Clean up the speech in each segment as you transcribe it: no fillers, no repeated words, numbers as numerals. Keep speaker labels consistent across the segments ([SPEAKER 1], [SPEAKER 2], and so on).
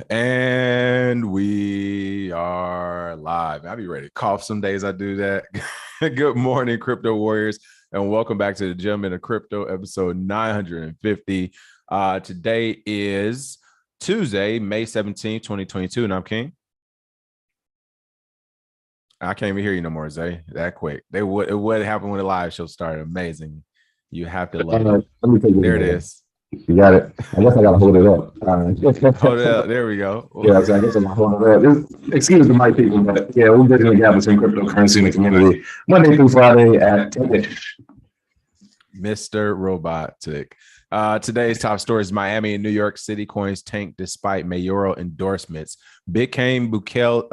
[SPEAKER 1] And we are live. I'll be ready to cough some days. I do that. Good morning, crypto warriors, and welcome back to the Gem in the Crypto episode 950. Today is Tuesday, May 17th, 2022, and I'm King. I can't even hear you no more, Zay. That quick. It would happen when the live show started. Amazing. You have to love it.
[SPEAKER 2] Let me take it.
[SPEAKER 1] There it is.
[SPEAKER 2] You got it. I guess I gotta hold it up.
[SPEAKER 1] Hold it up. There we go.
[SPEAKER 2] Yeah, so I guess I'm gonna hold it up. Excuse the mic people, but yeah, we're bridging the gap between cryptocurrency and the community Monday through Friday at 10ish.
[SPEAKER 1] Mr. Robotic. Today's top story is Miami and New York CityCoins tank despite mayoral endorsements. Bitcoin Bukele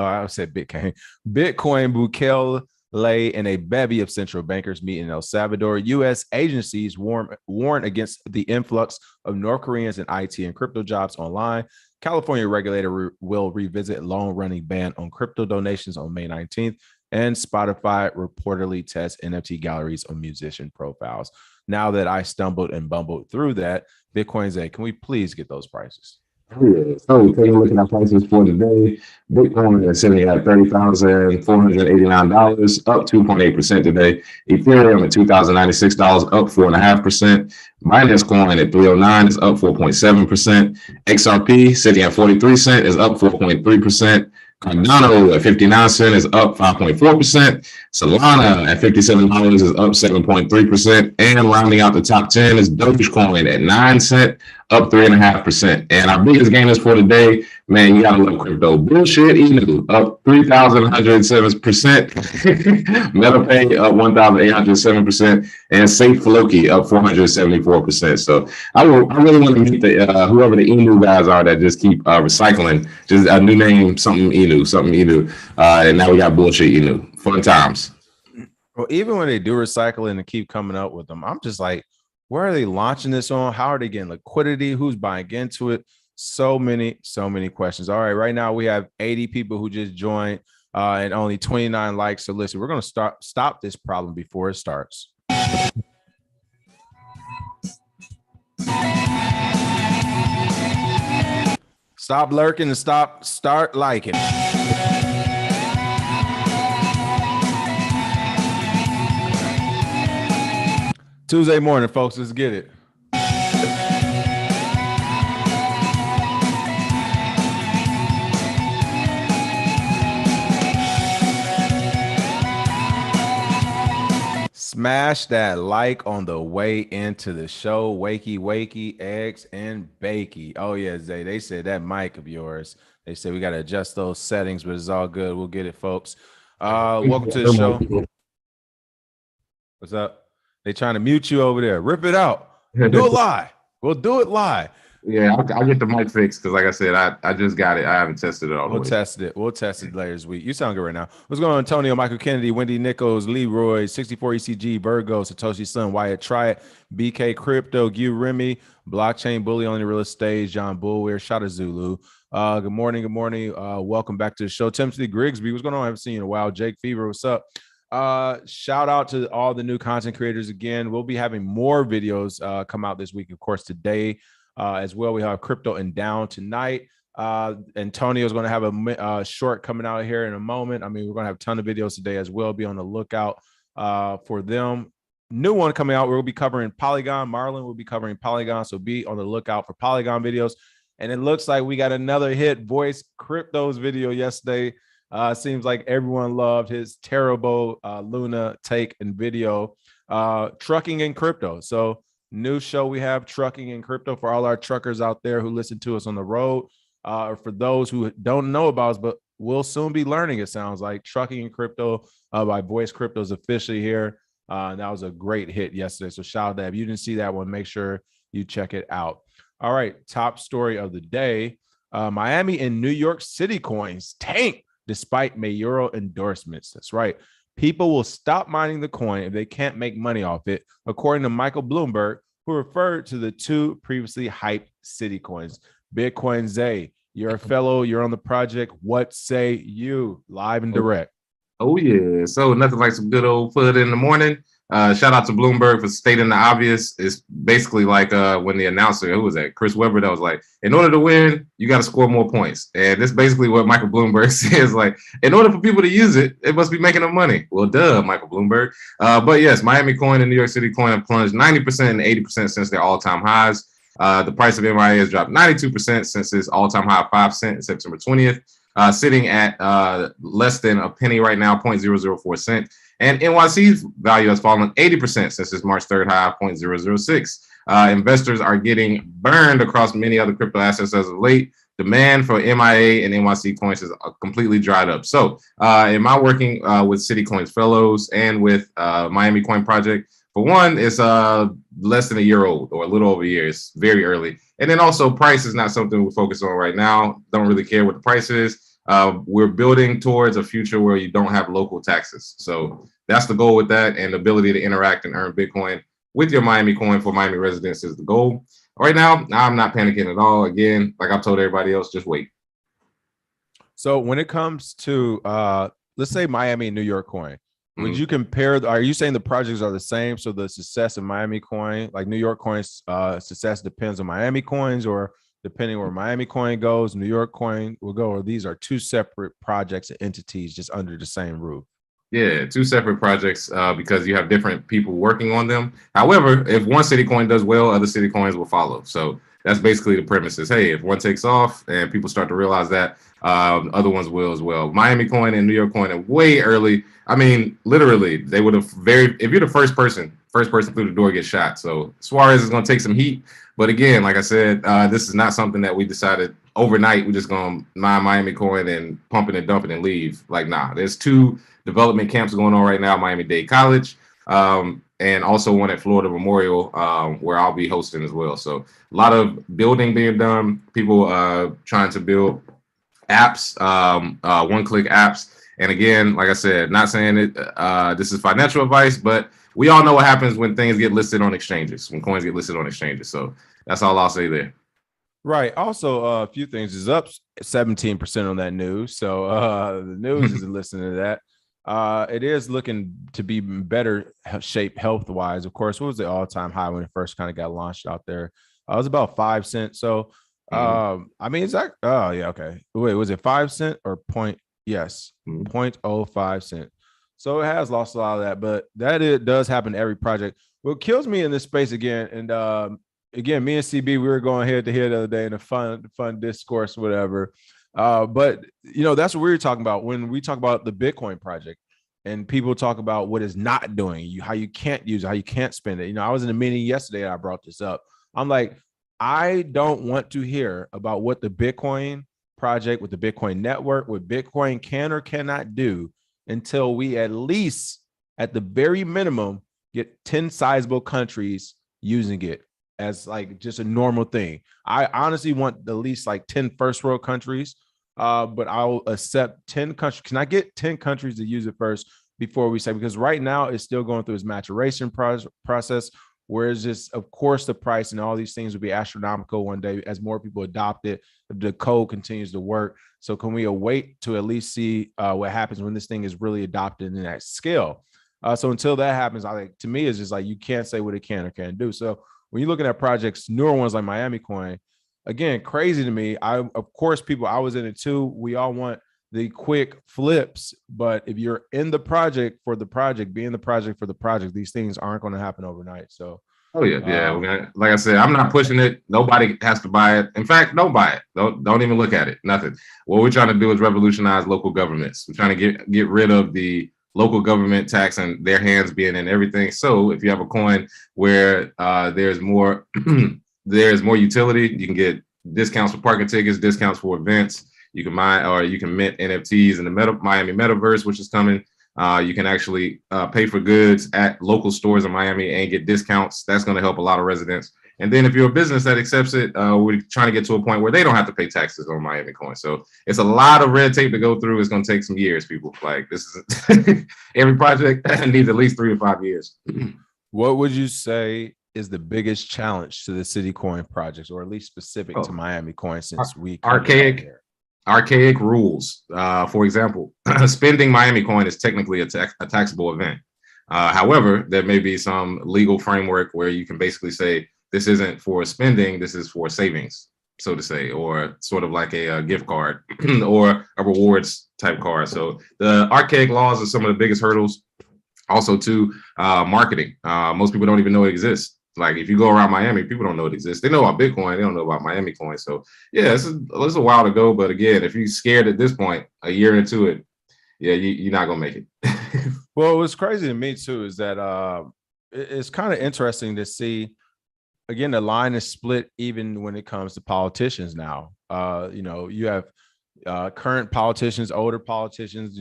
[SPEAKER 1] and a bevy of central bankers meet in El Salvador. U.S. agencies warn against the influx of North Koreans in IT and crypto jobs online. California regulator will revisit long-running ban on crypto donations on May 19th. And Spotify reportedly tests NFT galleries on musician profiles. Now that I stumbled and bumbled through that, Bitcoin's can we please get those prices?
[SPEAKER 2] Oh, yeah. So taking a look at our prices for today, Bitcoin is sitting at $30,489, up 2.8% today. Ethereum at $2,096, up 4.5%. Binance Coin at 309 is up 4.7%. XRP sitting at 43 cents is up 4.3%. Cardano at 59 cents is up 5.4%. Solana at $57 is up 7.3%. And rounding out the top 10 is Dogecoin at 9 cents, up 3.5%. And our biggest gainers for today, man, you gotta love crypto. Bullshit Inu up 3,107%. MetaPay up 1,807%. And Safe Floki up 474%. So I really want to meet the whoever the Inu guys are that just keep recycling. Just a new name, something Inu. And now we got bullshit Inu. Fun times.
[SPEAKER 1] Well, even when they do recycling and keep coming up with them, I'm just like, where are they launching this on? How are they getting liquidity? Who's buying into it? So many questions. All right now we have 80 people who just joined and only 29 likes. So listen, we're going to stop this problem before it starts. Stop lurking and start liking. Tuesday morning, folks. Let's get it. Smash that like on the way into the show. Wakey, eggs and bakey. Oh yeah, Zay. They said that mic of yours. They said we got to adjust those settings, but it's all good. We'll get it, folks. Welcome to the show. What's up? They trying to mute you over there. Rip it out. Do it live. We'll do it live.
[SPEAKER 2] Yeah, I'll get the mic fixed because, like I said, I just got it. I haven't tested it all.
[SPEAKER 1] We'll test it later this week. You sound good right now. What's going on, Antonio, Michael Kennedy, Wendy Nichols, Leroy, 64 ECG, Virgo, Satoshi Sun, Wyatt, Try It, BK Crypto, Gu Remy, Blockchain Bully on the real estate, John Bullweir, Shada Zulu. Good morning. Welcome back to the show. Timothy Grigsby, what's going on? I haven't seen you in a while. Jake Fever, what's up? Shout out to all the new content creators again. We'll be having more videos come out this week, of course, today. As well, we have Crypto and Down tonight. Antonio is going to have a short coming out here in a moment. I mean, we're going to have a ton of videos today as well. Be on the lookout for them. New one coming out. We'll be covering Polygon. Marlon will be covering Polygon. So be on the lookout for Polygon videos. And it looks like we got another hit Voice Crypto's video yesterday. Seems like everyone loved his terrible Luna take and video. Trucking and crypto. So new show we have, Trucking and Crypto, for all our truckers out there who listen to us on the road, or for those who don't know about us but will soon be learning. It sounds like Trucking and Crypto by Voice Crypto is officially here. That was a great hit yesterday, so shout out to that. If you didn't see that one, make sure you check it out. All right, top story of the day. Miami and New York CityCoins tank despite mayoral endorsements. That's right. People will stop mining the coin if they can't make money off it, according to Michael Bloomberg, who referred to the two previously hyped CityCoins. Bitcoin Zay, you're a fellow, you're on the project. What say you? Live and direct.
[SPEAKER 2] Oh, yeah. So nothing like some good old FUD in the morning. Shout out to Bloomberg for stating the obvious. It's basically like when the announcer, who was that? Chris Webber, that was like, in order to win, you got to score more points. And this basically what Michael Bloomberg says, like, in order for people to use it, it must be making them money. Well, duh, Michael Bloomberg. But yes, Miami Coin and New York City Coin have plunged 90% and 80% since their all-time highs. The price of MIA has dropped 92% since its all-time high of 5 cents September 20th, sitting at less than a penny right now, 0.004 cent. And NYC's value has fallen 80% since its March 3rd high of 0.006. Investors are getting burned across many other crypto assets as of late. Demand for MIA and NYC coins is completely dried up. So in my working with CityCoins fellows and with Miami Coin Project, for one, it's less than a year old or a little over a year. It's very early. And then also price is not something we focus on right now. Don't really care what the price is. We're building towards a future where you don't have local taxes. So that's the goal with that, and the ability to interact and earn Bitcoin with your Miami coin for Miami residents is the goal. Right now, I'm not panicking at all. Again, like I've told everybody else, just wait.
[SPEAKER 1] So when it comes to, let's say Miami and New York coin, would you compare, are you saying the projects are the same? So the success of Miami coin, like New York coin's success depends on Miami coins, or depending where Miami coin goes, New York coin will go, or these are two separate projects and entities just under the same roof?
[SPEAKER 2] Yeah, two separate projects because you have different people working on them. However, if one city coin does well, other city coins will follow. So that's basically the premise is, hey, if one takes off and people start to realize that, other ones will as well. Miami coin and New York coin are way early. I mean, literally, they would have if you're the first person through the door gets shot. So Suarez is going to take some heat. But again, like I said, this is not something that we decided overnight. We're just going to mine Miami coin and pump it and dump it and leave. Like, nah, there's two development camps going on right now, Miami-Dade College, and also one at Florida Memorial, where I'll be hosting as well. So a lot of building being done, people trying to build apps, one-click apps. And again, like I said, not saying it, this is financial advice, but we all know what happens when things get listed on exchanges, when coins get listed on exchanges. So that's all I'll say there.
[SPEAKER 1] Right. Also, a few things is up 17% on that news. So the news isn't listening to that. It is looking to be better shape health wise. Of course, what was the all-time high when it first kind of got launched out there? It was about 5 cents. So I mean, is that, oh yeah, okay. Wait, was it 5 cent or point? Yes, 0.05 cent. So it has lost a lot of that, but that it does happen to every project. What kills me in this space again, and again, me and CB, we were going head to head the other day in a fun discourse, whatever. But you know, that's what we were talking about when we talk about the Bitcoin project, and people talk about what it's not doing, how you can't use it, how you can't spend it. You know, I was in a meeting yesterday and I brought this up. I'm like, I don't want to hear about what the Bitcoin project with the Bitcoin network, what Bitcoin can or cannot do until we at least, at the very minimum, get 10 sizable countries using it as like just a normal thing. I honestly want at least like 10 first world countries, but I'll accept 10 countries. Can I get 10 countries to use it first before we say, because right now it's still going through its maturation process, whereas just, of course, the price and all these things will be astronomical one day as more people adopt it, if the code continues to work. So can we await to at least see what happens when this thing is really adopted in that scale? So until that happens, I think, to me, it's just like, you can't say what it can or can't do. So when you're looking at projects, newer ones like Miami Coin, again, crazy to me. Of course, people, I was in it too. We all want the quick flips, but if you're in the project for the project, being the project for the project, these things aren't going to happen overnight. So,
[SPEAKER 2] oh yeah. Like I said, I'm not pushing it. Nobody has to buy it. In fact, don't buy it. Don't even look at it. Nothing. What we're trying to do is revolutionize local governments. We're trying to get rid of the local government tax and their hands being in everything. So if you have a coin where there's more there's more utility, you can get discounts for parking tickets, discounts for events. You can mine or you can mint NFTs in the Miami Metaverse, which is coming. You can actually pay for goods at local stores in Miami and get discounts. That's going to help a lot of residents. And then if you're a business that accepts it, we're trying to get to a point where they don't have to pay taxes on Miami Coin. So it's a lot of red tape to go through. It's going to take some years, people. Like, this is every project needs at least 3 to 5 years.
[SPEAKER 1] What would you say is the biggest challenge to the CityCoin projects, or at least specific to Miami Coin, since we
[SPEAKER 2] archaic rules? For example, spending Miami Coin is technically a taxable event. However, there may be some legal framework where you can basically say this isn't for spending, this is for savings, so to say, or sort of like a gift card or a rewards type card. So the archaic laws are some of the biggest hurdles. Also, to marketing. Most people don't even know it exists. Like if you go around Miami, people don't know it exists. They know about Bitcoin, they don't know about Miami coin. So yeah, it's a while to go. But again, if you're scared at this point, a year into it, yeah, you're not gonna make it.
[SPEAKER 1] Well, what's crazy to me too is that it's kind of interesting to see. Again, the line is split even when it comes to politicians now. You have current politicians, older politicians,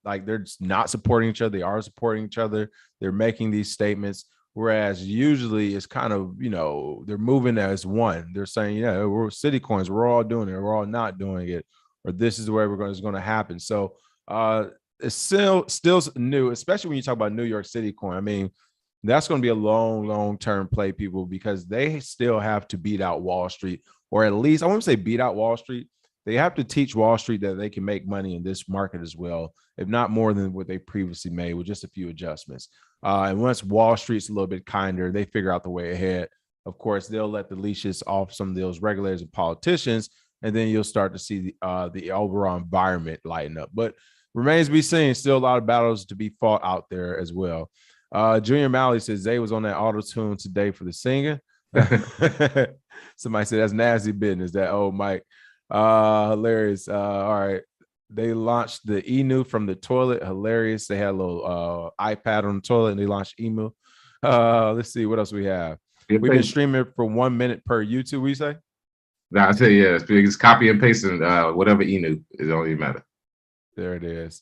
[SPEAKER 1] like they're just not supporting each other. They are supporting each other. They're making these statements. Whereas usually it's kind of, they're moving as one. They're saying, yeah, we're CityCoins. We're all doing it. We're all not doing it. Or this is where it's going to happen. So it's still new, especially when you talk about New York City coin. I mean, that's going to be a long-term play, people, because they still have to beat out Wall Street, or at least I won't say beat out Wall Street. They have to teach Wall Street that they can make money in this market as well, if not more than what they previously made with just a few adjustments. And once Wall Street's a little bit kinder, they figure out the way ahead. Of course, they'll let the leashes off some of those regulators and politicians, and then you'll start to see the overall environment lighten up. But remains to be seen. Still a lot of battles to be fought out there as well. Junior Malley says Zay was on that auto tune today for the singing. Somebody said that's nasty business. That old Mike. Hilarious. All right. They launched the Emu from the toilet. Hilarious. They had a little iPad on the toilet and they launched Emu. Let's see what else we have. We've been streaming for 1 minute per YouTube, we say?
[SPEAKER 2] Nah, I say yeah, it's copy and pasting whatever Emu. It don't even matter.
[SPEAKER 1] There it is.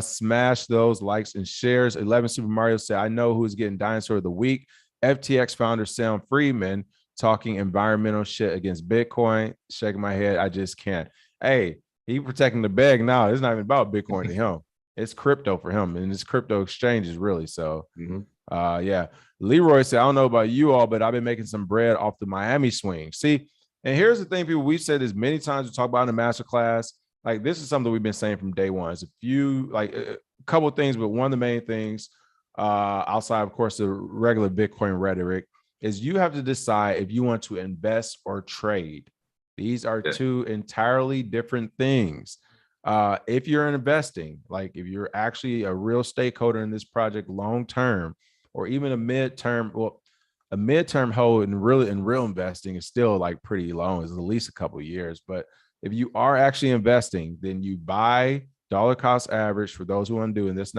[SPEAKER 1] Smash those likes and shares. 11 Super Mario said, I know who's getting dinosaur of the week. FTX founder Sam Friedman talking environmental shit against Bitcoin. Shaking my head. I just can't. Hey, he protecting the bag now. It's not even about Bitcoin to him. It's crypto for him, and it's crypto exchanges really. So yeah. Leroy said, I don't know about you all, but I've been making some bread off the Miami swing. See, and here's the thing, people, we've said this many times. We talk about in the masterclass. Like, this is something we've been saying from day one. It's a couple of things, but one of the main things, outside, of course, the regular Bitcoin rhetoric, is you have to decide if you want to invest or trade. These are two entirely different things. If you're investing, like if you're actually a real stakeholder in this project long term, or even a midterm hold in real investing is still like pretty long. It's at least a couple of years. But if you are actually investing, then you buy dollar cost average for those who want to do. And this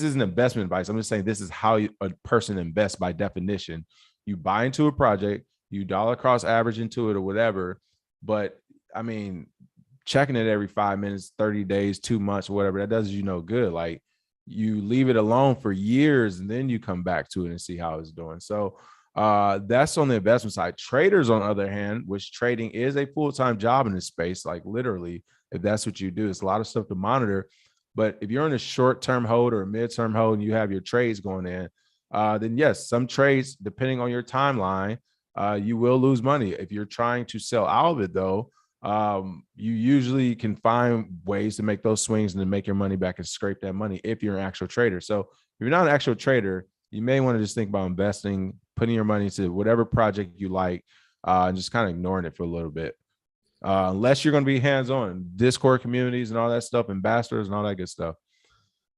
[SPEAKER 1] isn't investment advice. I'm just saying this is how a person invests by definition. You buy into a project, you dollar cost average into it or whatever. But I mean, checking it every 5 minutes, 30 days, 2 months, whatever, that does you no good. Like, you leave it alone for years and then you come back to it and see how it's doing. So that's on the investment side. Traders, on the other hand, which trading is a full-time job in this space, like literally, if that's what you do, it's a lot of stuff to monitor. But if you're in a short-term hold or a mid-term hold and you have your trades going in, then yes, some trades, depending on your timeline, you will lose money. If you're trying to sell out of it, though, you usually can find ways to make those swings and to make your money back and scrape that money if you're an actual trader. So if you're not an actual trader, you may want to just think about investing, putting your money into whatever project you like, and just kind of ignoring it for a little bit. Unless you're going to be hands-on, Discord communities and all that stuff, ambassadors and all that good stuff.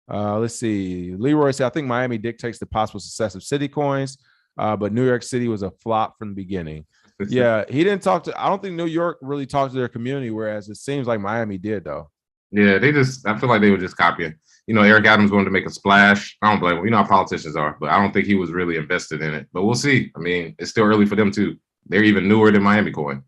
[SPEAKER 1] Let's see. Leroy said, I think Miami dictates the possible success of CityCoins, but New York City was a flop from the beginning. Yeah, he didn't talk to, I don't think New York really talked to their community, whereas it seems like Miami did, though.
[SPEAKER 2] Yeah, I feel like they were just copying. Eric Adams wanted to make a splash. I don't blame him. You know how politicians are, but I don't think he was really invested in it. But we'll see. I mean, it's still early for them too. They're even newer than Miami coin.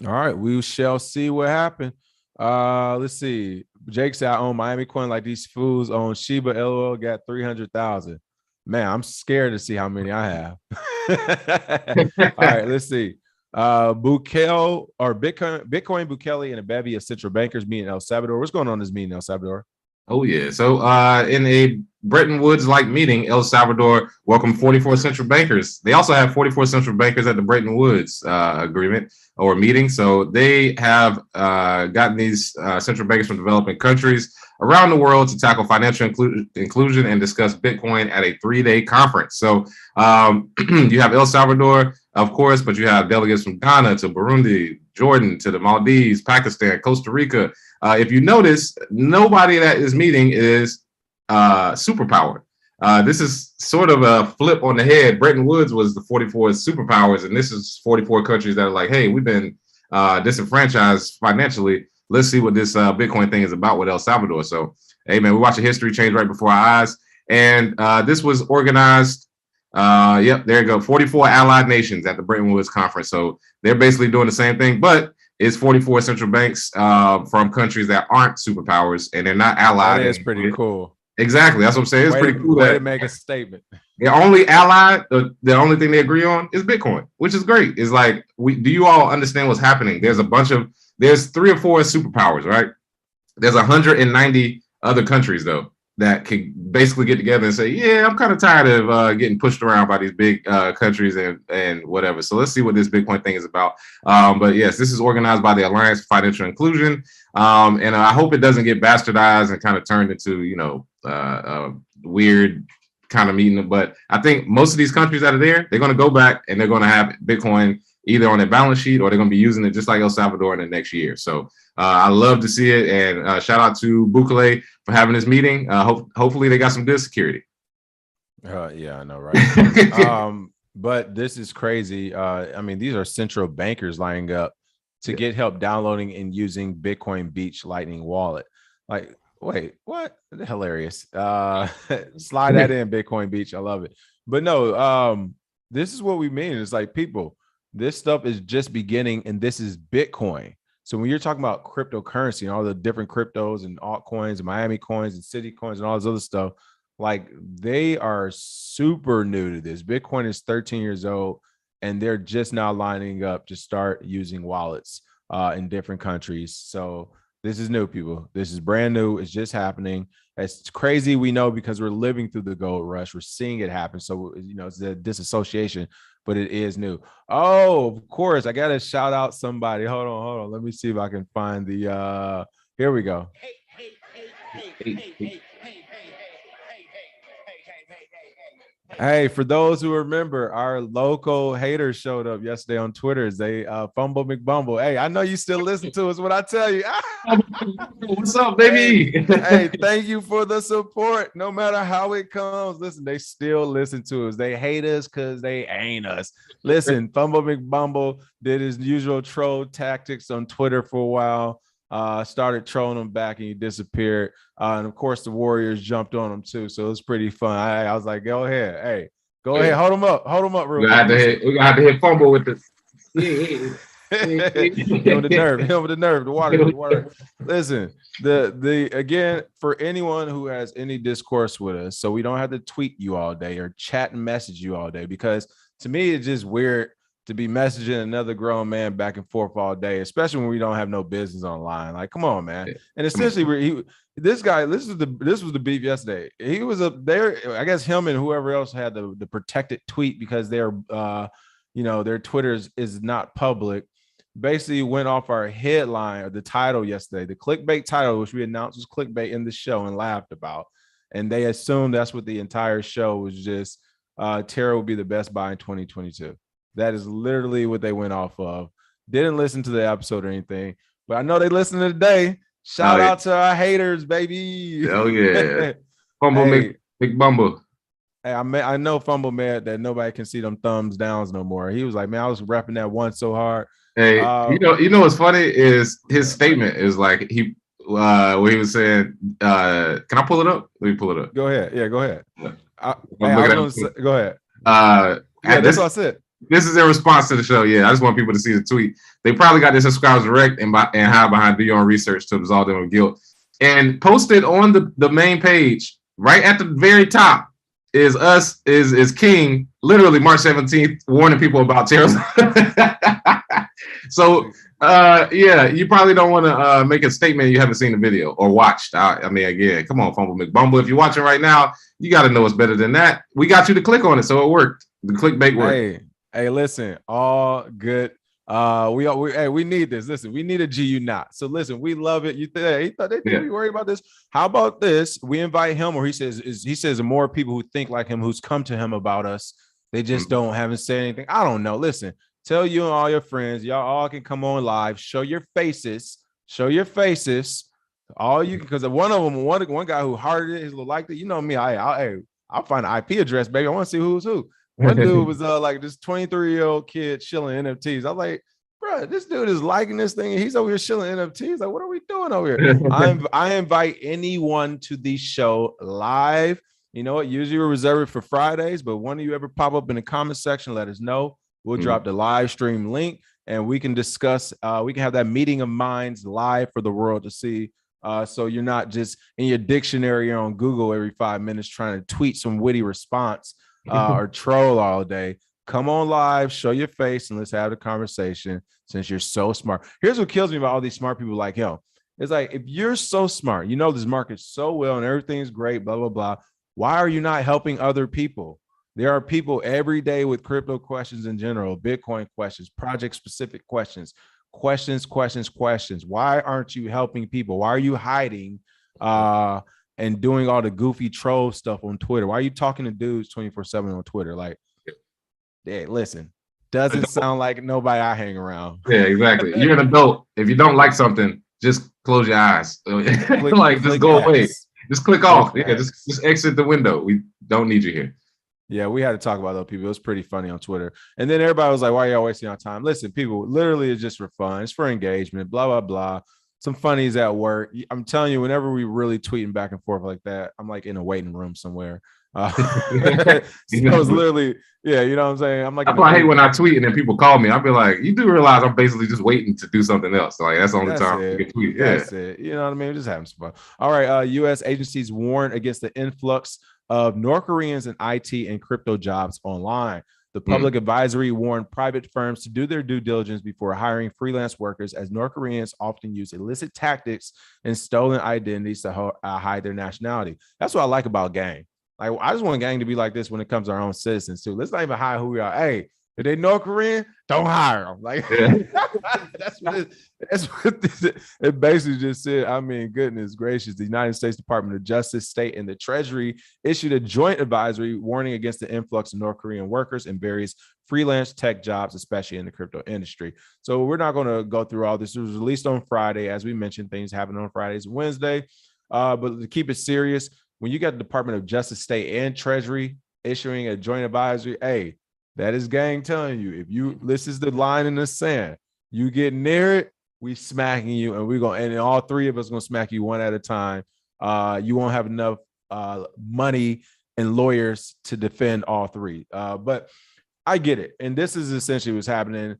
[SPEAKER 1] All right, we shall see what happened. Let's see. Jake said, I own Miami coin like these fools own Shiba. LOL got 300,000. Man, I'm scared to see how many I have. All right, let's see. Bukele or Bitcoin Bukele and a bevy of central bankers meeting in El Salvador. What's going on in this meeting in El Salvador?
[SPEAKER 2] Oh yeah. So in a Bretton Woods-like meeting, El Salvador welcomed 44 central bankers. They also have 44 central bankers at the Bretton Woods agreement or meeting. So they have gotten these central bankers from developing countries around the world to tackle financial inclusion and discuss Bitcoin at a 3-day conference. So you have El Salvador, of course, but you have delegates from Ghana to Burundi, Jordan to the Maldives, Pakistan, Costa Rica. If you notice, nobody at this meeting is superpower. This is sort of a flip on the head. Bretton Woods was the 44 superpowers, and this is 44 countries that are like, hey, we've been disenfranchised financially. Let's see what this Bitcoin thing is about with El Salvador. So, hey, man, we're watching history change right before our eyes. And this was organized. Yep, there you go. 44 allied nations at the Bretton Woods conference. So they're basically doing the same thing, but it's 44 central banks from countries that aren't superpowers, and they're not allied.
[SPEAKER 1] That is pretty cool.
[SPEAKER 2] Exactly. That's what I'm saying. It's pretty cool.
[SPEAKER 1] Way to make a statement.
[SPEAKER 2] They're only allied. The only thing they agree on is Bitcoin, which is great. It's like, do you all understand what's happening? There's 3 or 4 superpowers, right? There's 190 other countries, though, that can basically get together and say, yeah, I'm kind of tired of getting pushed around by these big countries and whatever. So let's see what this Bitcoin thing is about. But yes, this is organized by the Alliance for Financial Inclusion. And I hope it doesn't get bastardized and kind of turned into, a weird kind of meeting. But I think most of these countries that are there, they're going to go back and they're going to have Bitcoin either on their balance sheet or they're going to be using it just like El Salvador in the next year. So I love to see it. And shout out to Bukele for having this meeting. Hopefully they got some good security.
[SPEAKER 1] Yeah, I know, right? But this is crazy. I mean, these are central bankers lining up to get help downloading and using Bitcoin Beach Lightning Wallet. Like, wait, what? Hilarious. Slide that in, Bitcoin Beach. I love it. But no, this is what we mean. It's like, people, this stuff is just beginning, and this is Bitcoin. So when you're talking about cryptocurrency and all the different cryptos and altcoins and Miami coins and CityCoins and all this other stuff, like, they are super new to this. Bitcoin is 13 years old, and they're just now lining up to start using wallets in different countries. So this is new, people. This is brand new. It's just happening. It's crazy, we know, because we're living through the gold rush. We're seeing it happen. So, it's the disassociation, but it is new. Oh, of course. I got to shout out somebody. Hold on. Let me see if I can find the, here we go. Hey, for those who remember, our local haters showed up yesterday on Twitter. They Fumble McBumble. Hey, I know you still listen to us when I tell you.
[SPEAKER 2] What's up, baby?
[SPEAKER 1] Hey, thank you for the support. No matter how it comes, listen, they still listen to us. They hate us because they ain't us. Listen, Fumble McBumble did his usual troll tactics on Twitter for a while. Started trolling him back and he disappeared. And of course, the Warriors jumped on him too. So it was pretty fun. I was like, go ahead. Hey, go ahead. Hold him up. Real quick.
[SPEAKER 2] We're gonna have to hit Fumble with this.
[SPEAKER 1] Him with the nerve. The water. Listen, the again, for anyone who has any discourse with us, so we don't have to tweet you all day or chat and message you all day, because to me it's just weird to be messaging another grown man back and forth all day, especially when we don't have no business online. Like, come on, man. Yeah. And essentially, this was the beef yesterday. He was up there. I guess him and whoever else had the protected tweet, because their Twitter is not public. Basically went off our headline or the title yesterday, the clickbait title, which we announced was clickbait in the show and laughed about. And they assumed that's what the entire show was, just Terra will be the best buy in 2022. That is literally what they went off of. Didn't listen to the episode or anything, but I know they listened today. Shout out to our haters, baby.
[SPEAKER 2] Oh yeah. Fumble McBumble.
[SPEAKER 1] Hey, I know Fumble mad that nobody can see them thumbs downs no more. He was like, man, I was rapping that one so hard.
[SPEAKER 2] Hey, you know what's funny is his statement is like where he was saying, can I pull it up? Let me pull it up.
[SPEAKER 1] Go ahead. Yeah, go ahead. Go ahead. That's what I said.
[SPEAKER 2] This is in response to the show. Yeah, I just want people to see the tweet. They probably got their subscribers direct and hide behind do your own research to absolve them of guilt. And posted on the main page, right at the very top, is us is King literally March 17th warning people about tariffs. So yeah, you probably don't want to make a statement you haven't seen the video or watched. I mean, again, come on, Fumble McBumble. If you're watching right now, you got to know it's better than that. We got you to click on it, so it worked. The clickbait worked.
[SPEAKER 1] Hey, listen, all good. We need this. Listen, we need a GU not. So listen, we love it. You he thought they think we worried about this. How about this? We invite him, or he says more people who think like him, who's come to him about us. They just haven't said anything. I don't know. Listen, tell you and all your friends, y'all all can come on live, show your faces. All you can, because one of them, one guy who hearted it, liked it. You know me, I'll find an IP address, baby. I want to see who's who. One dude was like this 23-year-old kid shilling NFTs. I'm like, bro, this dude is liking this thing and he's over here shilling NFTs. Like, what are we doing over here? I invite anyone to the show live. You know what? Usually we reserve it for Fridays, but one of you ever pop up in the comment section, let us know. We'll drop the live stream link and we can discuss. We can have that meeting of minds live for the world to see. So you're not just in your dictionary or on Google every 5 minutes trying to tweet some witty response or troll all day. Come on live, show your face, and let's have the conversation since you're so smart. Here's what kills me about all these smart people like him. It's like, if you're so smart, you know this market so well and everything's great, blah, blah, blah. Why are you not helping other people? There are people every day with crypto questions in general, Bitcoin questions, project-specific questions. Why aren't you helping people? Why are you hiding and doing all the goofy troll stuff on Twitter? Why are you talking to dudes 24/7 on Twitter? Like, hey, listen, doesn't sound like nobody I hang around.
[SPEAKER 2] Yeah, exactly. You're an adult. If you don't like something, just close your eyes. Just go away. Just click off. Yeah, just exit the window. We don't need you here.
[SPEAKER 1] Yeah, we had to talk about those people. It was pretty funny on Twitter. And then everybody was like, why are y'all wasting our time? Listen, people, literally it's just for fun. It's for engagement, blah, blah, blah. Some funnies at work. I'm telling you, whenever we really tweeting back and forth like that, I'm like in a waiting room somewhere. So it was literally, yeah, you know what I'm saying? I'm like,
[SPEAKER 2] I hate when I tweet and then people call me. I'll be like, you do realize I'm basically just waiting to do something else. Like, that's the only time you can tweet. Yeah.
[SPEAKER 1] That's it. You know what I mean? Just having some fun. All right. U.S. agencies warn against the influx of North Koreans in IT and crypto jobs online. The public advisory warned private firms to do their due diligence before hiring freelance workers, as North Koreans often use illicit tactics and stolen identities to hide their nationality. That's what I like about gang. Like, I just want gang to be like this when it comes to our own citizens too. Let's not even hire who we are. Hey, if they North Korean, don't hire them. Like, that's what it basically just said. I mean, goodness gracious, the United States Department of Justice, State, and the Treasury issued a joint advisory warning against the influx of North Korean workers in various freelance tech jobs, especially in the crypto industry. So we're not going to go through all this. It was released on Friday. As we mentioned, things happen on Fridays and Wednesday. But to keep it serious, when you got the Department of Justice, State, and Treasury issuing a joint advisory, hey, that is gang telling you, this is the line in the sand. You get near it, we smacking you, and all three of us gonna smack you one at a time. You won't have enough money and lawyers to defend all three. But I get it. And this is essentially what's happening.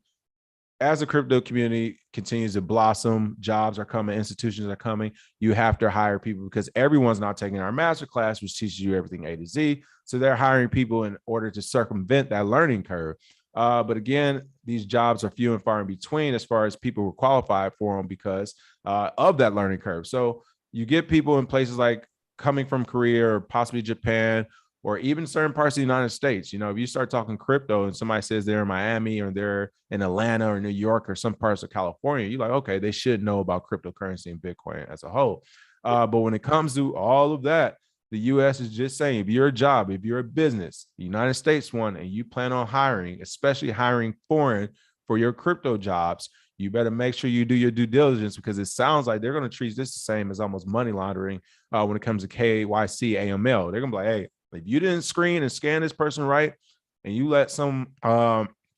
[SPEAKER 1] As the crypto community continues to blossom, jobs are coming, institutions are coming, you have to hire people because everyone's not taking our master class, which teaches you everything A to Z. So they're hiring people in order to circumvent that learning curve. But again, these jobs are few and far in between as far as people who are qualified for them because of that learning curve. So you get people in places like coming from Korea or possibly Japan, or even certain parts of the United States. You know, if you start talking crypto and somebody says they're in Miami or they're in Atlanta or New York or some parts of California, you're like, okay, they should know about cryptocurrency and Bitcoin as a whole. But when it comes to all of that, the U.S. is just saying, if you're a job, if you're a business, the United States one, and you plan on hiring, especially hiring foreign for your crypto jobs, you better make sure you do your due diligence because it sounds like they're going to treat this the same as almost money laundering when it comes to KYC, AML. They're going to be like, hey, if you didn't screen and scan this person right, and you let some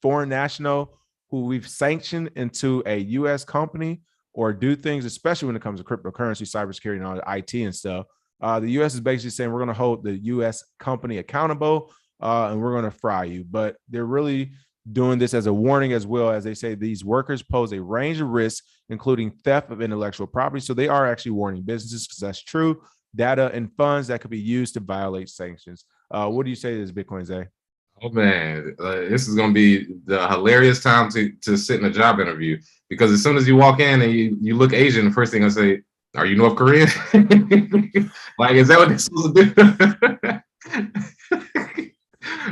[SPEAKER 1] foreign national who we've sanctioned into a U.S. company or do things, especially when it comes to cryptocurrency, cybersecurity, and all the IT and stuff, the U.S. is basically saying we're going to hold the U.S. company accountable and we're going to fry you. But they're really doing this as a warning as well, as they say these workers pose a range of risks, including theft of intellectual property. So they are actually warning businesses because that's true. Data and funds that could be used to violate sanctions. What do you say to this Bitcoin, Zay?
[SPEAKER 2] Oh man, this is gonna be the hilarious time to sit in a job interview, because as soon as you walk in and you look Asian, the first thing I say, "Are you North Korean?" Like, is that what they're supposed to do?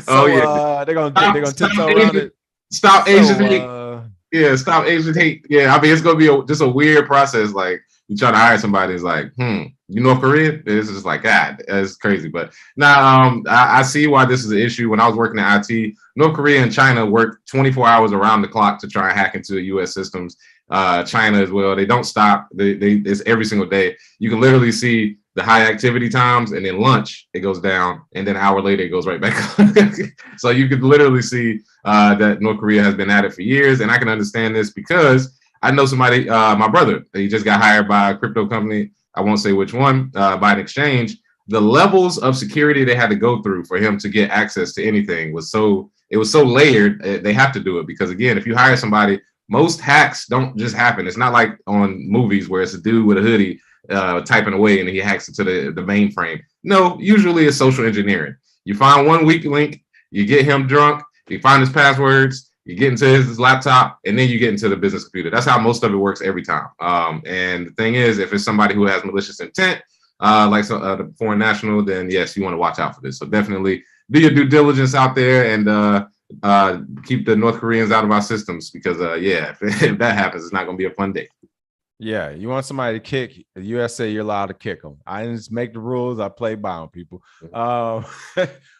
[SPEAKER 2] Oh
[SPEAKER 1] So
[SPEAKER 2] yeah,
[SPEAKER 1] they're gonna tiptoe around it.
[SPEAKER 2] Stop Asian hate.
[SPEAKER 1] So
[SPEAKER 2] Yeah, stop Asian hate. Yeah, I mean, it's gonna be just a weird process. Like, you try to hire somebody, it's like, you North Korean? It's just like, God, it's crazy. But now, I see why this is an issue. When I was working in IT, North Korea and China work 24 hours around the clock to try and hack into U.S. systems. China as well. They don't stop. It's every single day. You can literally see the high activity times, and then lunch, it goes down, and then an hour later, it goes right back up. So you could literally see that North Korea has been at it for years. And I can understand this because I know somebody, my brother, he just got hired by a crypto company. I won't say which one, by an exchange. The levels of security they had to go through for him to get access to anything was so layered. They have to do it because, again, if you hire somebody, most hacks don't just happen. It's not like on movies where it's a dude with a hoodie typing away and he hacks into the mainframe. No, usually it's social engineering. You find one weak link, you get him drunk, you find his passwords, you get into his laptop, and then you get into the business computer. That's how most of it works every time. And the thing is, if it's somebody who has malicious intent, like the foreign national, then yes, you want to watch out for this. So definitely do your due diligence out there and keep the North Koreans out of our systems, because if that happens, it's not going to be a fun day.
[SPEAKER 1] Yeah, you want somebody to kick the USA, you're allowed to kick them. I didn't just make the rules, I play by them, people.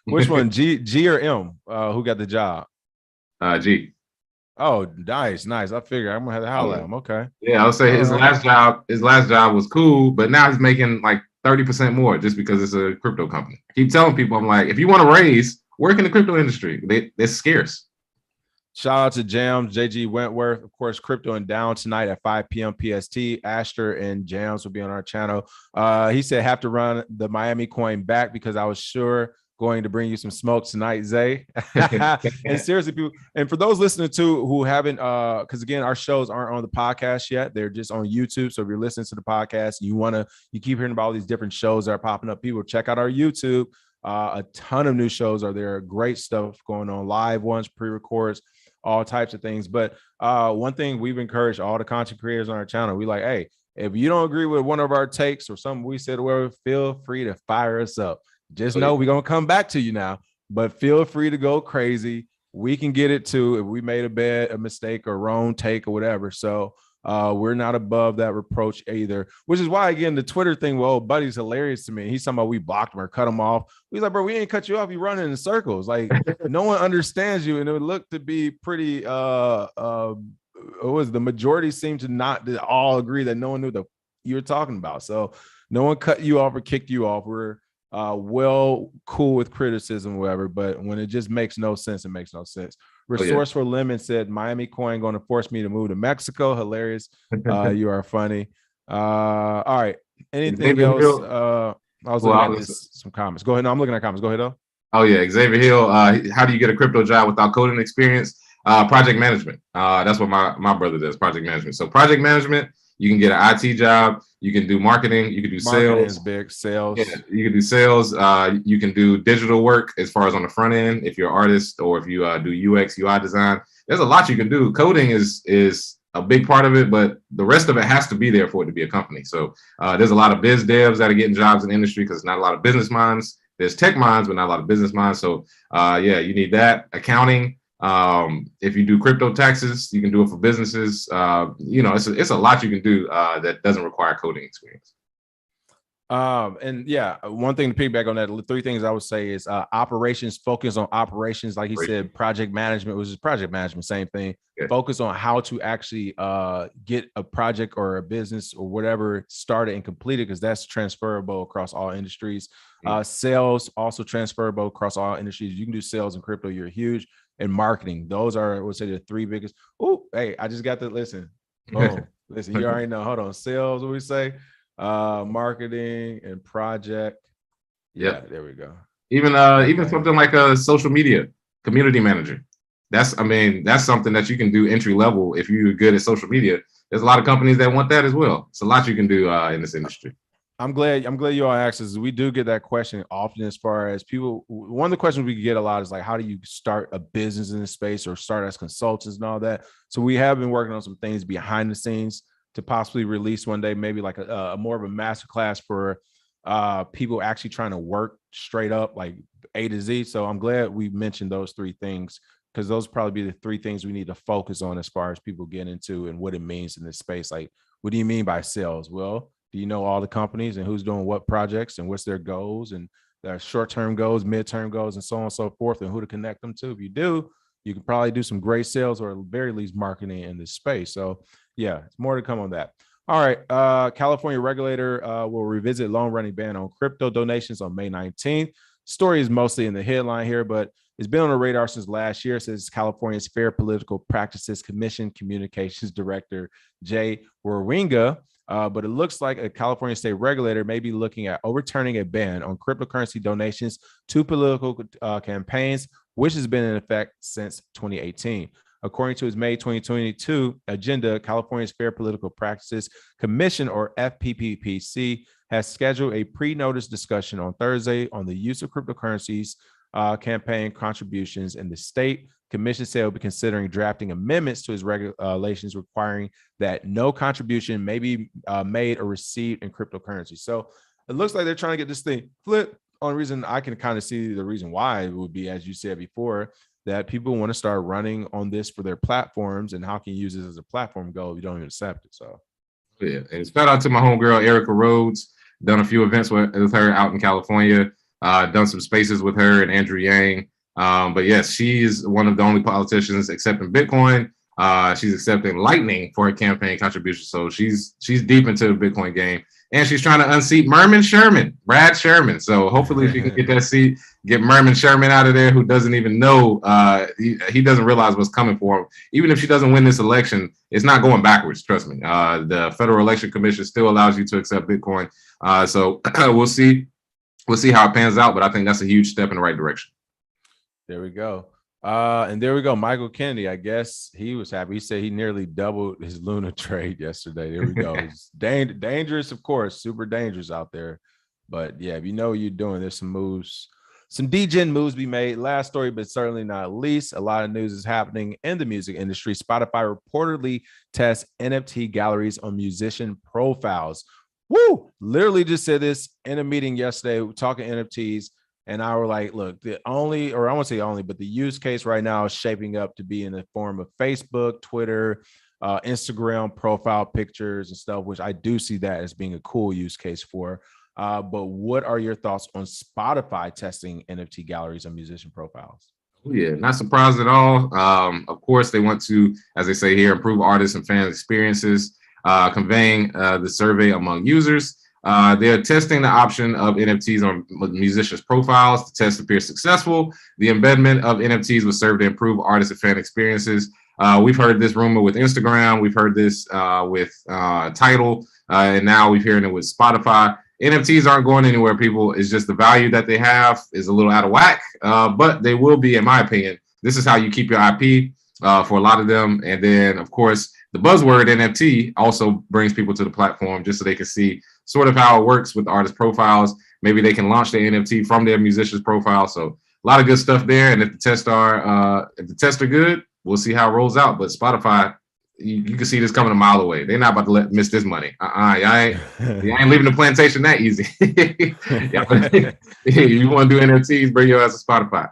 [SPEAKER 1] Which one, G or M? Who got the job?
[SPEAKER 2] G.
[SPEAKER 1] Oh, nice. I figure I'm gonna have to holler at him. Okay.
[SPEAKER 2] Yeah, I would say his last job was cool, but now he's making like 30% more just because it's a crypto company. I keep telling people, I'm like, if you want to raise, work in the crypto industry. They're scarce.
[SPEAKER 1] Shout out to Jams, JG Wentworth. Of course, crypto and down tonight at 5 p.m. PST. Ashter and Jams will be on our channel. He said, have to run the Miami coin back because I was sure going to bring you some smoke tonight, Zay. And seriously, people, and for those listening to who haven't, because again, our shows aren't on the podcast yet. They're just on YouTube. So if you're listening to the podcast, you keep hearing about all these different shows that are popping up. People, check out our YouTube. A ton of new shows are there. Great stuff going on, live ones, pre-records, all types of things. But one thing we've encouraged all the content creators on our channel, we like, hey, if you don't agree with one of our takes or something we said, whatever, feel free to fire us up. Just know we're going to come back to you now, but feel free to go crazy. We can get it too if we made a mistake or wrong take or whatever. So we're not above that reproach either, which is why, again, the Twitter thing, well, buddy's hilarious to me. He's talking about we blocked him or cut him off. He's like, bro, we ain't cut you off. You running in circles. Like, no one understands you. And it would look to be pretty, the majority seemed to not all agree that no one knew you were talking about. So no one cut you off or kicked you off. We're cool with criticism, whatever, but when it just makes no sense, it makes no sense. Resourceful Lemon said, Miami coin going to force me to move to Mexico. Hilarious. You are funny. All right. Anything else? I was looking at some comments. Go ahead. No, I'm looking at comments. Go ahead, though.
[SPEAKER 2] Oh, yeah. Xavier Hill. How do you get a crypto job without coding experience? Project management. That's what my brother does, project management. So project management, you can get an IT job. You can do marketing. You can do
[SPEAKER 1] marketing
[SPEAKER 2] sales.
[SPEAKER 1] Is big sales.
[SPEAKER 2] Yeah, you can do sales. You can do digital work as far as on the front end. If you're an artist or if you do UX, UI design, there's a lot you can do. Coding is a big part of it, but the rest of it has to be there for it to be a company. So there's a lot of biz devs that are getting jobs in the industry because not a lot of business minds. There's tech minds, but not a lot of business minds. So you need that. Accounting. If you do crypto taxes, you can do it for businesses. It's a lot you can do that doesn't require coding experience.
[SPEAKER 1] And yeah, one thing to piggyback on that, three things I would say is operations, focus on operations. Like he said, project management, which is project management, same thing. Yeah. Focus on how to actually get a project or a business or whatever started and completed, because that's transferable across all industries. Sales also transferable across all industries. You can do sales and crypto, you're huge. And marketing, those are, I would say, the three biggest. Oh, hey, I just got to listen. Oh, listen, you already know. Hold on, sales. What we say? Marketing and project. Yeah, there we go.
[SPEAKER 2] Even something like a social media community manager. That's something that you can do entry level if you're good at social media. There's a lot of companies that want that as well. It's a lot you can do in this industry.
[SPEAKER 1] I'm glad you all asked this. We do get that question often as far as people. One of the questions we get a lot is like, how do you start a business in this space or start as consultants and all that? So we have been working on some things behind the scenes to possibly release one day, maybe like a more of a masterclass for people actually trying to work straight up like A to Z. So I'm glad we mentioned those three things because those probably be the three things we need to focus on as far as people get into and what it means in this space. Like, what do you mean by sales? Well, do you know all the companies and who's doing what projects and what's their goals and their short-term goals, mid-term goals, and so on and so forth, and who to connect them to? If you do, you can probably do some great sales or at the very least marketing in this space. So yeah, it's more to come on that. All right. California regulator will revisit long-running ban on crypto donations on May 19th. Story is mostly in the headline here, but it's been on the radar since last year, says California's Fair Political Practices Commission Communications Director Jay Warwinga. But it looks like a California state regulator may be looking at overturning a ban on cryptocurrency donations to political campaigns, which has been in effect since 2018. According to its May 2022 agenda, California's Fair Political Practices Commission, or FPPC, has scheduled a pre-notice discussion on Thursday on the use of cryptocurrencies campaign contributions in the state. Commission said will be considering drafting amendments to its regulations requiring that no contribution may be made or received in cryptocurrency. So it looks like they're trying to get this thing flipped. Only reason I can kind of see the reason why it would be, as you said before, that people want to start running on this for their platforms, and how can you use this as a platform goal if you don't even accept it? So
[SPEAKER 2] yeah, and shout out to my homegirl Erica Rhodes. Done a few events with her out in California. Done some spaces with her and Andrew Yang. But yes, she's one of the only politicians accepting Bitcoin. She's accepting Lightning for her campaign contribution. So she's deep into the Bitcoin game. And she's trying to unseat Brad Sherman. So hopefully she can get that seat, get Merman Sherman out of there, who doesn't even know, he doesn't realize what's coming for him. Even if she doesn't win this election, it's not going backwards, trust me. The Federal Election Commission still allows you to accept Bitcoin. So we'll see. We'll see how it pans out, but I think that's a huge step in the right direction.
[SPEAKER 1] There we go. And there we go. Michael Kennedy, I guess he was happy. He said he nearly doubled his Luna trade yesterday. There we go. It's dangerous, of course, super dangerous out there. But yeah, if you know what you're doing, there's some moves, some degen moves be made. Last story, but certainly not least, a lot of news is happening in the music industry. Spotify reportedly tests NFT galleries on musician profiles. Woo! Literally just said this in a meeting yesterday, talking NFTs. And I were like, look, the only, or I won't say only, but the use case right now is shaping up to be in the form of Facebook, Twitter, Instagram profile pictures and stuff, which I do see that as being a cool use case for. But what are your thoughts on Spotify testing NFT galleries and musician profiles?
[SPEAKER 2] Yeah, not surprised at all. Of course, they want to, as they say here, improve artists and fan experiences, conveying the survey among users. They're testing the option of NFTs on musicians' profiles. The test appears successful. The embedment of NFTs will serve to improve artist and fan experiences. We've heard this rumor with Instagram. We've heard this with Tidal, and now we're hearing it with Spotify. NFTs aren't going anywhere, people. It's just the value that they have is a little out of whack, but they will be, in my opinion. This is how you keep your IP for a lot of them. And then, of course, the buzzword NFT also brings people to the platform just so they can see sort of how it works with artist profiles. Maybe they can launch the NFT from their musician's profile. So a lot of good stuff there. And if the tests are good, we'll see how it rolls out. But Spotify, you can see this coming a mile away. They're not about to miss this money. You ain't leaving the plantation that easy. You want to do NFTs, bring your ass to Spotify.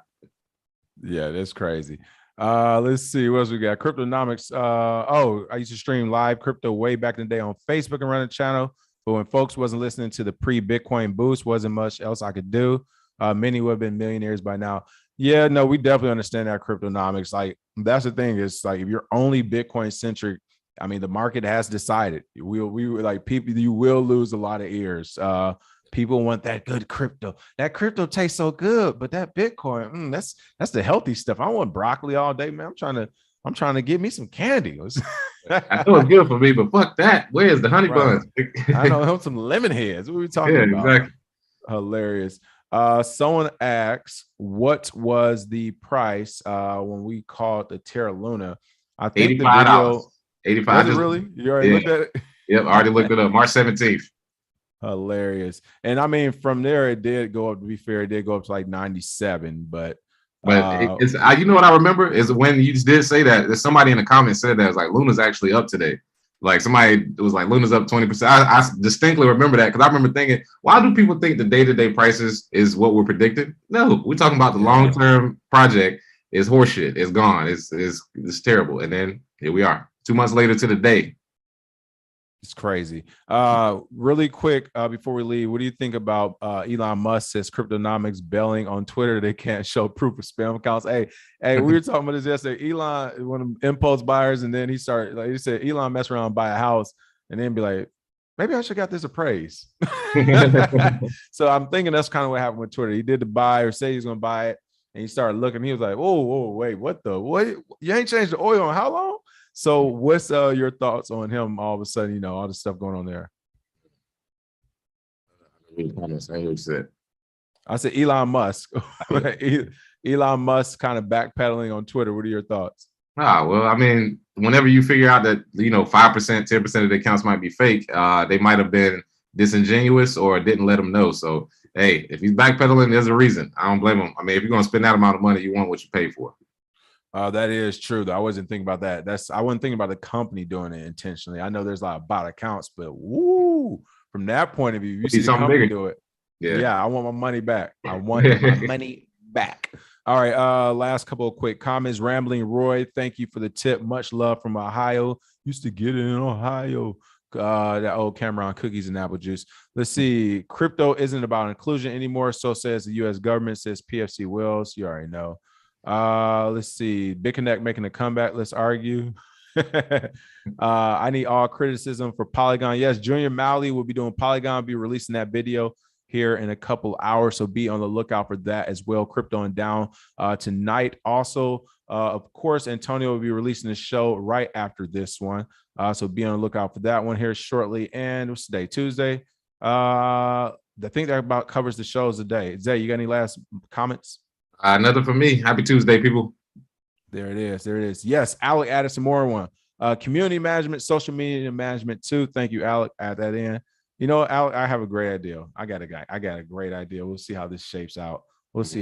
[SPEAKER 1] Yeah, that's crazy. Let's see what else we got. Cryptonomics. I used to stream live crypto way back in the day on Facebook and run a channel. But when folks wasn't listening to the pre-Bitcoin boost, wasn't much else I could do. Many would have been millionaires by now. Yeah, no, we definitely understand that cryptonomics. Like, that's the thing. Is like, if you're only Bitcoin centric, I mean, the market has decided we like people, you will lose a lot of ears. People want that good crypto. That crypto tastes so good, but that Bitcoin, that's the healthy stuff. I want broccoli all day, man. I'm trying to get me some candy.
[SPEAKER 2] I know it's good for me, but fuck that. Where's the honey buns?
[SPEAKER 1] I know, help some lemon heads. What are we talking about? Exactly. Hilarious. Someone asks, what was the price when we called the Terra Luna? I think the video
[SPEAKER 2] $85.
[SPEAKER 1] Was it really? You already looked at it?
[SPEAKER 2] Yep, I already looked it up. March 17th.
[SPEAKER 1] Hilarious. And I mean, from there, it did go up, to be fair, it did go up to like 97, but
[SPEAKER 2] it's you know what I remember is when you did say that, there's somebody in the comments said that it's like Luna's actually up today. Like somebody was like Luna's up 20%. I distinctly remember that because I remember thinking, why do people think the day-to-day prices is what we're predicting? No, we're talking about the long-term project is horseshit. It's gone. It's terrible. And then here we are, 2 months later to the day.
[SPEAKER 1] It's crazy. Really quick, before we leave, what do you think about Elon Musk says Cryptonomics bailing on Twitter? They can't show proof of spam accounts. Hey, we were talking about this yesterday. Elon, one of them impulse buyers, and then he started, like he said, Elon mess around and buy a house and then be like, maybe I should got this appraised. So I'm thinking that's kind of what happened with Twitter. He did the buy or say he's gonna buy it, and he started looking. He was like, whoa, wait, what? You ain't changed the oil in how long? So what's your thoughts on him all of a sudden, you know, all the stuff going on there? I said Elon Musk. Elon Musk kind of backpedaling on Twitter. What are your thoughts?
[SPEAKER 2] Well, I mean, whenever you figure out that, you know, 5%, 10% of the accounts might be fake, they might have been disingenuous or didn't let them know. So, hey, if he's backpedaling, there's a reason. I don't blame him. I mean, if you're going to spend that amount of money, you want what you pay for.
[SPEAKER 1] That is true, though. I wasn't thinking about that. I wasn't thinking about the company doing it intentionally. I know there's a lot of bot accounts, but from that point of view, you see the company do it. Yeah, I want my money back. I want my money back. All right. Last couple of quick comments. Rambling Roy, thank you for the tip. Much love from Ohio. Used to get it in Ohio. That old Cameron cookies and apple juice. Let's see. Crypto isn't about inclusion anymore. So says the U.S. government, says PFC Wills. You already know. Let's see. Big Connect making a comeback. Let's argue. I need all criticism for Polygon. Yes, Junior Malley will be doing Polygon, be releasing that video here in a couple hours, so be on the lookout for that as well. Crypto and Down tonight. Also, of course, Antonio will be releasing the show right after this one, so be on the lookout for that one here shortly. And what's today? Tuesday. I think that about covers the shows today. Zay, you got any last comments?
[SPEAKER 2] Nothing for me. Happy Tuesday, people.
[SPEAKER 1] There it is. There it is. Yes, Alec added some more one. Community management, social media management too. Thank you, Alec. Add that in. You know, Alec, I have a great idea. I got a great idea. We'll see how this shapes out. Because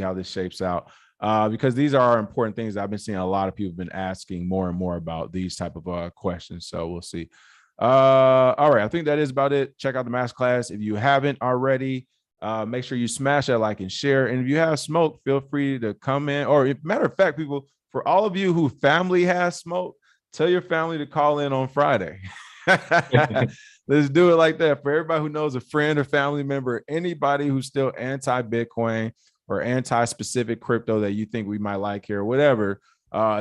[SPEAKER 1] these are important things I've been seeing a lot of people have been asking more and more about these type of questions. So we'll see. All right. I think that is about it. Check out the masterclass if you haven't already. Make sure you smash that like and share. And if you have smoke, feel free to come in. Or if matter of fact, people, for all of you who family has smoke, tell your family to call in on Friday. Let's do it like that. For everybody who knows a friend or family member, anybody who's still anti-Bitcoin or anti-specific crypto that you think we might like here, whatever,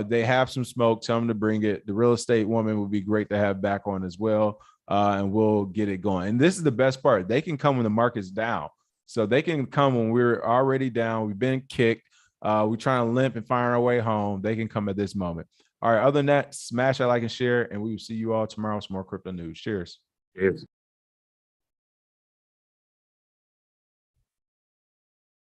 [SPEAKER 1] they have some smoke, tell them to bring it. The real estate woman would be great to have back on as well, and we'll get it going. And this is the best part. They can come when the market's down. So they can come when we're already down. We've been kicked. We're trying to limp and find our way home. They can come at this moment. All right. Other than that, smash that like and share, and we will see you all tomorrow with some more crypto news. Cheers.
[SPEAKER 2] Cheers.